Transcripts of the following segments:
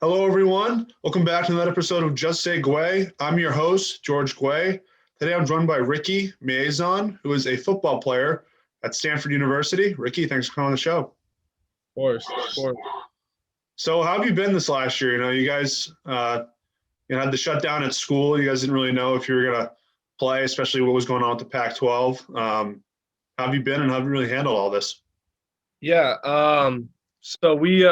Hello, everyone. Welcome back to another episode of Just Say Guay. I'm your host, George Guay. Today I'm joined by Ricky Miezan, who is a football player at Stanford University. Ricky, thanks for coming on the show. Of course, of course. So, how have you been this last year? You guys had the shutdown at school. You guys didn't really know if you were going to play, especially what was going on with the Pac-12. How have you been and how have you really handled all this? Yeah. So we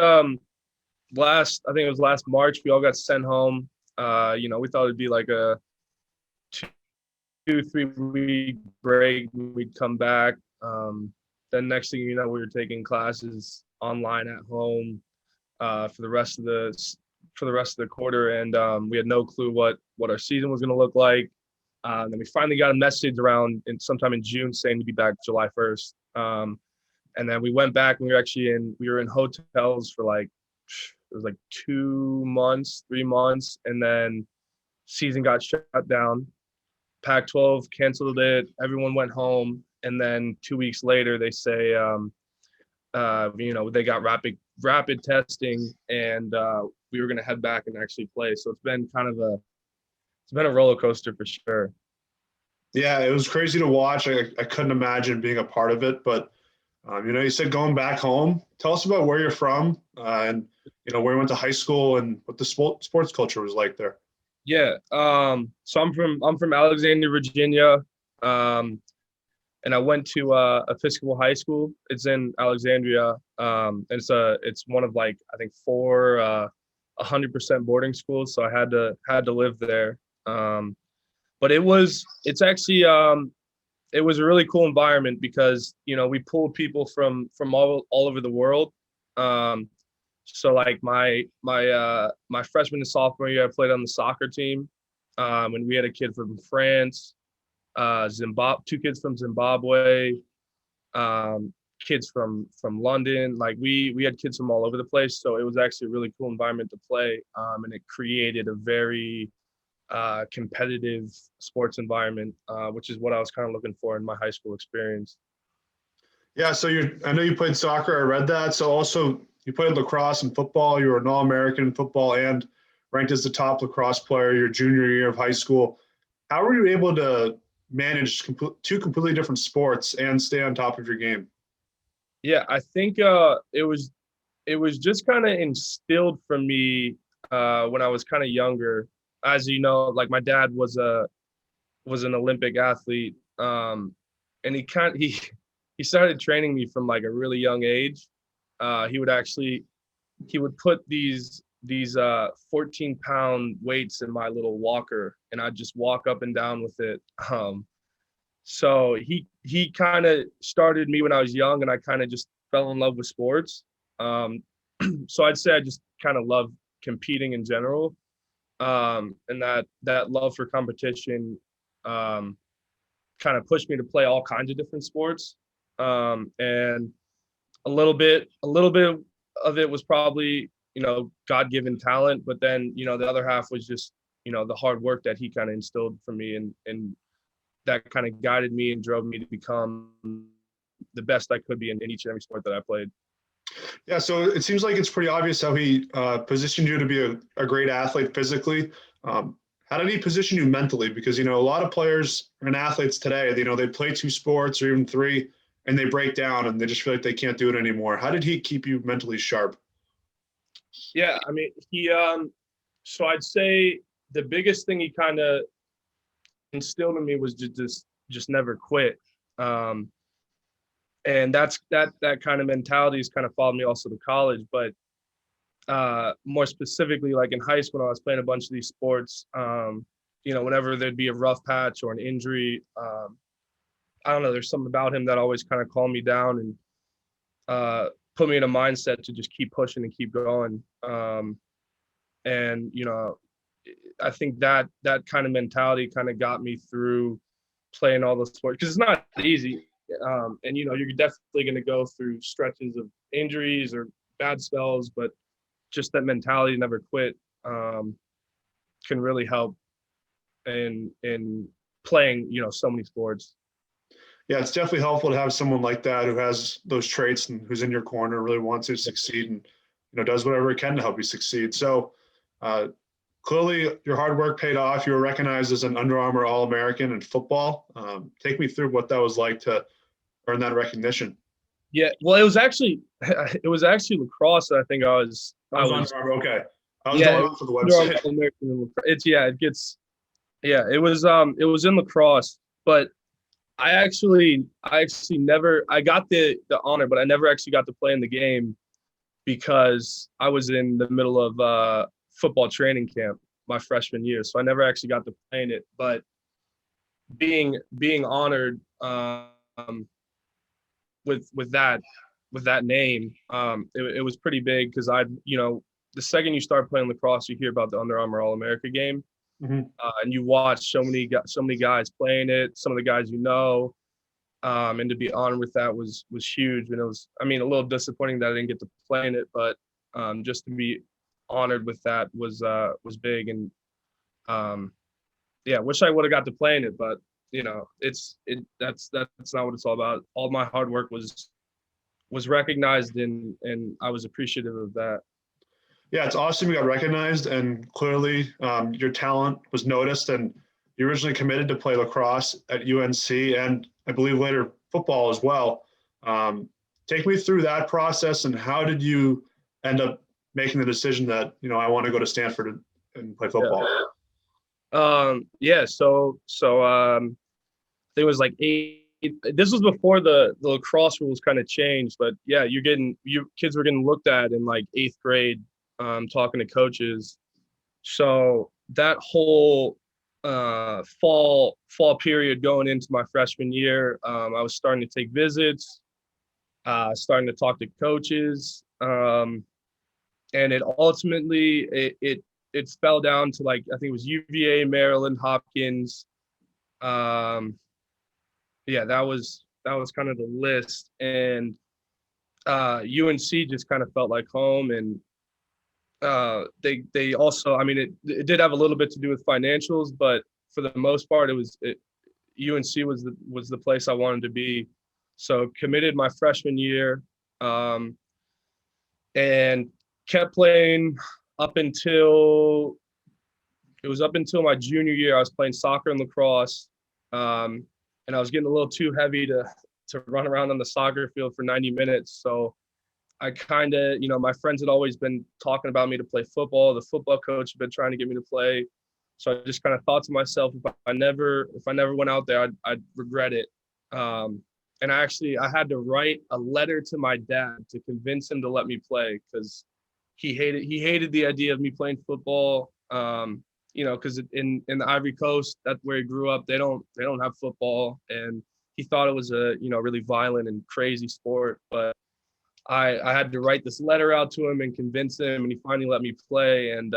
I think it was last March, we all got sent home. We thought it'd be like a 2-3 week break. We'd come back. Then next thing you know, we were taking classes online at home for the rest of the quarter, and we had no clue what our season was going to look like. Then we finally got a message around sometime in June saying to be back July 1st. And then we went back and we were in hotels for it was like 2 months, 3 months, and then season got shut down. Pac-12 canceled it. Everyone went home, and then 2 weeks later they say, they got rapid testing, and we were going to head back and actually play. So it's been a roller coaster for sure. Yeah, it was crazy to watch. I couldn't imagine being a part of it, but you said going back home. Tell us about where you're from and where you went to high school and what the sports culture was like there. Yeah. So I'm from Alexandria, Virginia, and I went to Episcopal High School. It's in Alexandria. And it's one of I think 4 100% boarding schools. So I had to live there. But it was a really cool environment because we pulled people from all over the world. So my freshman and sophomore year, I played on the soccer team, and we had a kid from France, two kids from Zimbabwe, kids from London. We had kids from all over the place. So it was actually a really cool environment to play, and it created a very competitive sports environment, which is what I was kind of looking for in my high school experience. Yeah, so I know you played soccer. I read that. So also you played lacrosse and football. You were an All-American in football and ranked as the top lacrosse player your junior year of high school. How were you able to manage two completely different sports and stay on top of your game? Yeah, I think it was just kind of instilled from me when I was kind of younger. As you know, my dad was an Olympic athlete, and he started training me from a really young age. He would put these 14-pound weights in my little walker, and I'd just walk up and down with it. So he kind of started me when I was young, and I kind of just fell in love with sports. So I'd say I just kind of love competing in general. And that love for competition kind of pushed me to play all kinds of different sports. And a little bit of it was probably, God-given talent, but then, the other half was just, the hard work that he kind of instilled for me, and that kind of guided me and drove me to become the best I could be in each and every sport that I played. Yeah, so it seems like it's pretty obvious how he positioned you to be a great athlete physically. How did he position you mentally? Because, a lot of players and athletes today, they play 2 sports or even 3, and they break down and they just feel like they can't do it anymore. How did he keep you mentally sharp? Yeah, I mean, so I'd say the biggest thing he kind of instilled in me was just never quit. And that kind of mentality has kind of followed me also to college. But more specifically, in high school, when I was playing a bunch of these sports, whenever there'd be a rough patch or an injury, I don't know, there's something about him that always kind of calmed me down and put me in a mindset to just keep pushing and keep going. And I think that kind of mentality kind of got me through playing all the sports, because it's not easy. And you're definitely going to go through stretches of injuries or bad spells, but just that mentality to never quit can really help in playing so many sports. Yeah, it's definitely helpful to have someone like that who has those traits and who's in your corner, really wants you to succeed. And does whatever it can to help you succeed. So clearly your hard work paid off. You were recognized as an Under Armour All-American in football. Take me through what that was like to earn that recognition. Yeah, well, it was actually lacrosse. I think I was Under Armour, okay. I was yeah, going off of the Under Armour website. All-American lacrosse. It was in lacrosse, but I actually never I got the honor, but I never actually got to play in the game because I was in the middle of football training camp my freshman year, so I never actually got to play in it. But being honored with that name, it was pretty big because the second you start playing lacrosse, you hear about the Under Armour All-America game. Mm-hmm. And you watch so many guys playing it, some of the guys and to be honored with that was huge. And it was, a little disappointing that I didn't get to play in it, but just to be honored with that was big. And wish I would have got to play in it, but that's not what it's all about. All my hard work was recognized, and I was appreciative of that. Yeah, it's awesome you got recognized, and clearly your talent was noticed, and you originally committed to play lacrosse at UNC and I believe later football as well. Take me through that process, and how did you end up making the decision that, I want to go to Stanford and play football? There was like this was before the lacrosse rules kind of changed, but yeah, kids were getting looked at in like 8th grade, talking to coaches. So that whole fall period going into my freshman year, I was starting to take visits, starting to talk to coaches, and it ultimately it fell down to, like, I think it was UVA, Maryland, Hopkins. That was kind of the list, and UNC just kind of felt like home. And they also, it did have a little bit to do with financials, but for the most part, UNC was the place I wanted to be. So committed my freshman year, and kept playing up until my junior year. I was playing soccer and lacrosse, and I was getting a little too heavy to run around on the soccer field for 90 minutes. So I kind of, my friends had always been talking about me to play football. The football coach had been trying to get me to play. So I just kind of thought to myself, if I never went out there, I'd regret it. And I had to write a letter to my dad to convince him to let me play, because he hated the idea of me playing football. Because in the Ivory Coast, that's where he grew up, they don't have football, and he thought it was a really violent and crazy sport. But I had to write this letter out to him and convince him, and he finally let me play. And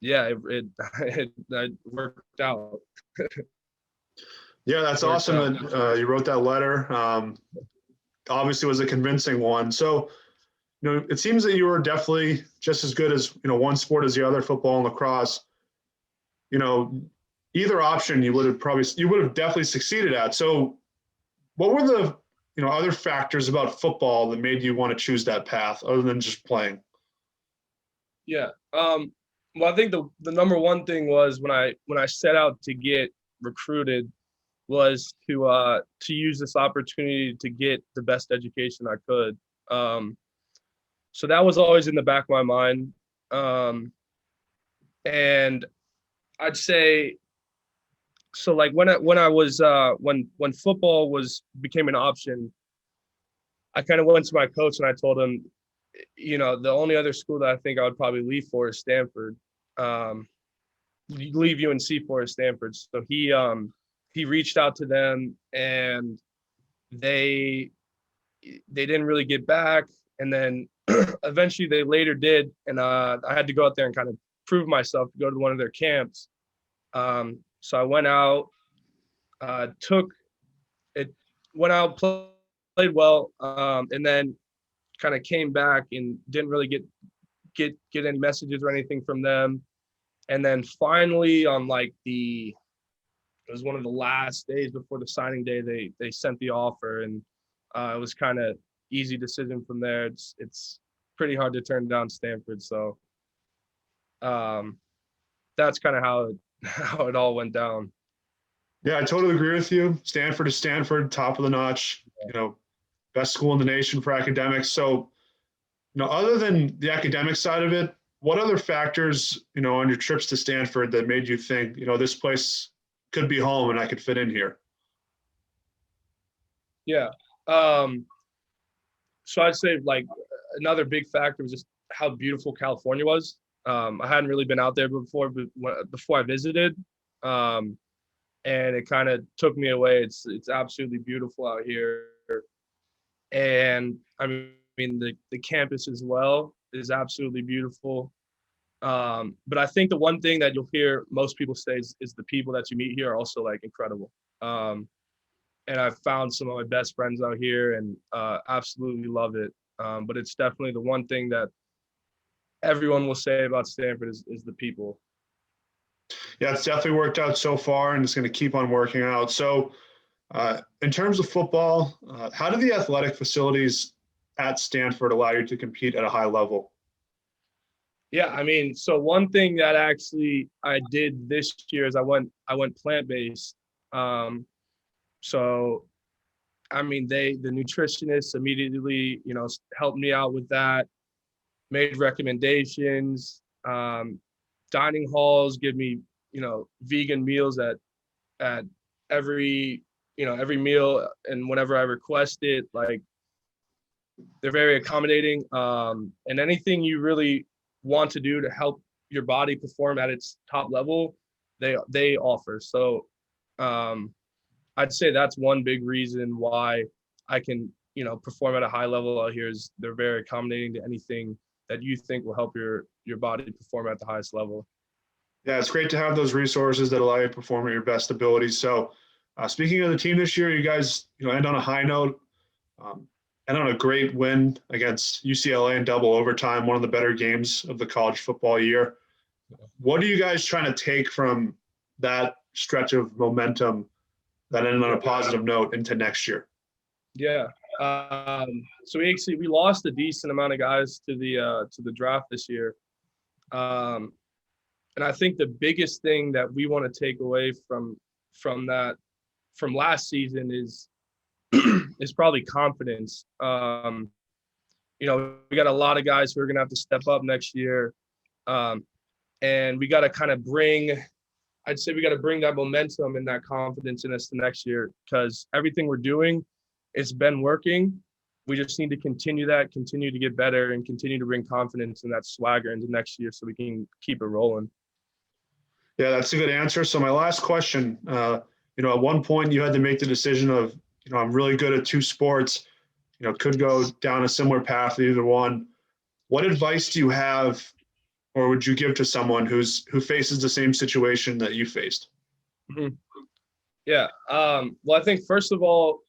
it worked out. Yeah, that's awesome that you wrote that letter. Obviously, it was a convincing one. So, it seems that you were definitely just as good as one sport as the other, football and lacrosse. Either option you would have definitely succeeded at. So, what were the other factors about football that made you want to choose that path other than just playing? Yeah. Well, I think the number one thing was when I set out to get recruited was to use this opportunity to get the best education I could. So that was always in the back of my mind. And I'd say, so like when football became an option, I kind of went to my coach and I told him, the only other school that I think I would probably leave for is Stanford. Leave UNC for is Stanford. So he reached out to them, and they didn't really get back. And then eventually they later did. And I had to go out there and kind of prove myself to go to one of their camps. So I went out, played well, and then kind of came back and didn't really get any messages or anything from them. And then finally on it was one of the last days before the signing day, they sent the offer, and it was kind of easy decision from there. It's pretty hard to turn down Stanford. So that's kind of how it all went down. Yeah, I totally agree with you. Stanford is Stanford, top of the notch, best school in the nation for academics. So, other than the academic side of it, what other factors, on your trips to Stanford that made you think, this place could be home and I could fit in here? Yeah. So I'd say like another big factor was just how beautiful California was. I hadn't really been out there before I visited. And it kind of took me away. It's absolutely beautiful out here. And I mean the campus as well is absolutely beautiful. But I think the one thing that you'll hear most people say is the people that you meet here are also like incredible. And I've found some of my best friends out here and absolutely love it. But it's definitely the one thing that everyone will say about Stanford is the people. Yeah, it's definitely worked out so far, and it's going to keep on working out. So, in terms of football, how do the athletic facilities at Stanford allow you to compete at a high level? Yeah, I mean, so one thing that actually I did this year is I went plant-based. So I mean, the nutritionists immediately, helped me out with that, made recommendations. Dining halls give me, vegan meals at every, every meal, and whenever I request it, like they're very accommodating. And anything you really want to do to help your body perform at its top level, they offer. So I'd say that's one big reason why I can, perform at a high level out here is they're very accommodating to anything that you think will help your body perform at the highest level. Yeah, it's great to have those resources that allow you to perform at your best abilities. So, speaking of the team this year, you guys, end on a high note, and on a great win against UCLA in double overtime, one of the better games of the college football year. What are you guys trying to take from that stretch of momentum that ended on a positive note into next year? Yeah. So we lost a decent amount of guys to the draft this year. And I think the biggest thing that we want to take away from last season is is probably confidence. We got a lot of guys who are going to have to step up next year. And we got to kind of I'd say we got to bring that momentum and that confidence in us to next year, because everything we're doing, it's been working. We just need to continue to get better, and continue to bring confidence and that swagger into next year so we can keep it rolling. Yeah, that's a good answer. So my last question, at one point you had to make the decision of, I'm really good at two sports, could go down a similar path to either one. What advice do you have, or would you give to someone who faces the same situation that you faced? Mm-hmm. Yeah. Well, I think first of all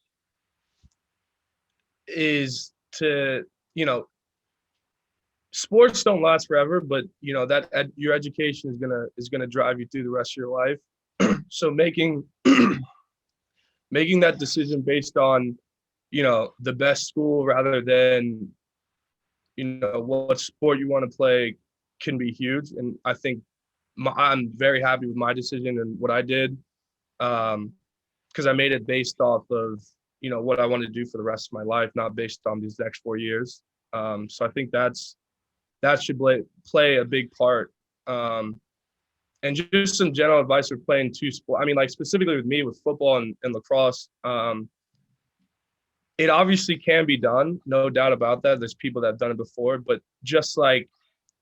is to, sports don't last forever, but your education is gonna drive you through the rest of your life. So making that decision based on, the best school rather than, what sport you want to play can be huge. And I think I'm very happy with my decision and what I did, because I made it based off of, what I want to do for the rest of my life, not based on these next 4 years. So I think that should play a big part. And just some general advice for playing two sports. I mean, like specifically with me with football and lacrosse, it obviously can be done, no doubt about that. There's people that have done it before, but just like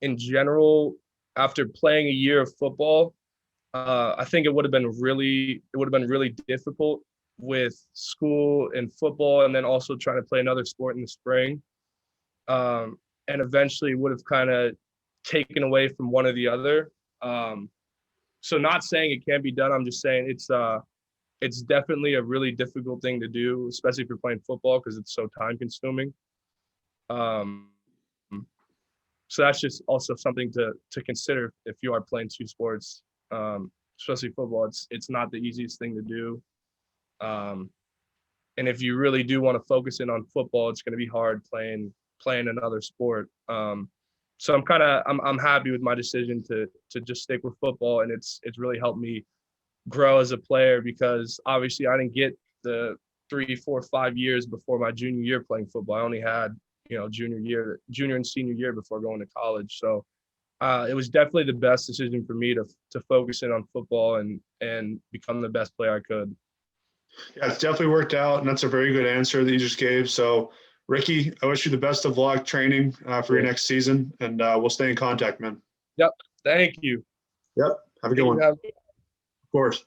in general, after playing a year of football, I think it would have been really difficult with school and football, and then also trying to play another sport in the spring. And eventually would have kind of taken away from one or the other. So not saying it can't be done. I'm just saying it's definitely a really difficult thing to do, especially if you're playing football, because it's so time consuming. So that's just also something to consider if you are playing two sports, especially football. It's not the easiest thing to do. And if you really do want to focus in on football, it's going to be hard playing playing another sport. So I'm happy with my decision to just stick with football, and it's really helped me grow as a player because obviously I didn't get the 3, 4, 5 years before my junior year playing football. I only had, junior and senior year before going to college. So it was definitely the best decision for me to focus in on football and become the best player I could. Yeah, it's definitely worked out, and that's a very good answer that you just gave. So, Ricky, I wish you the best of luck training for your next season, and we'll stay in contact, man. Yep. Thank you. Yep. Have a good one. Of course.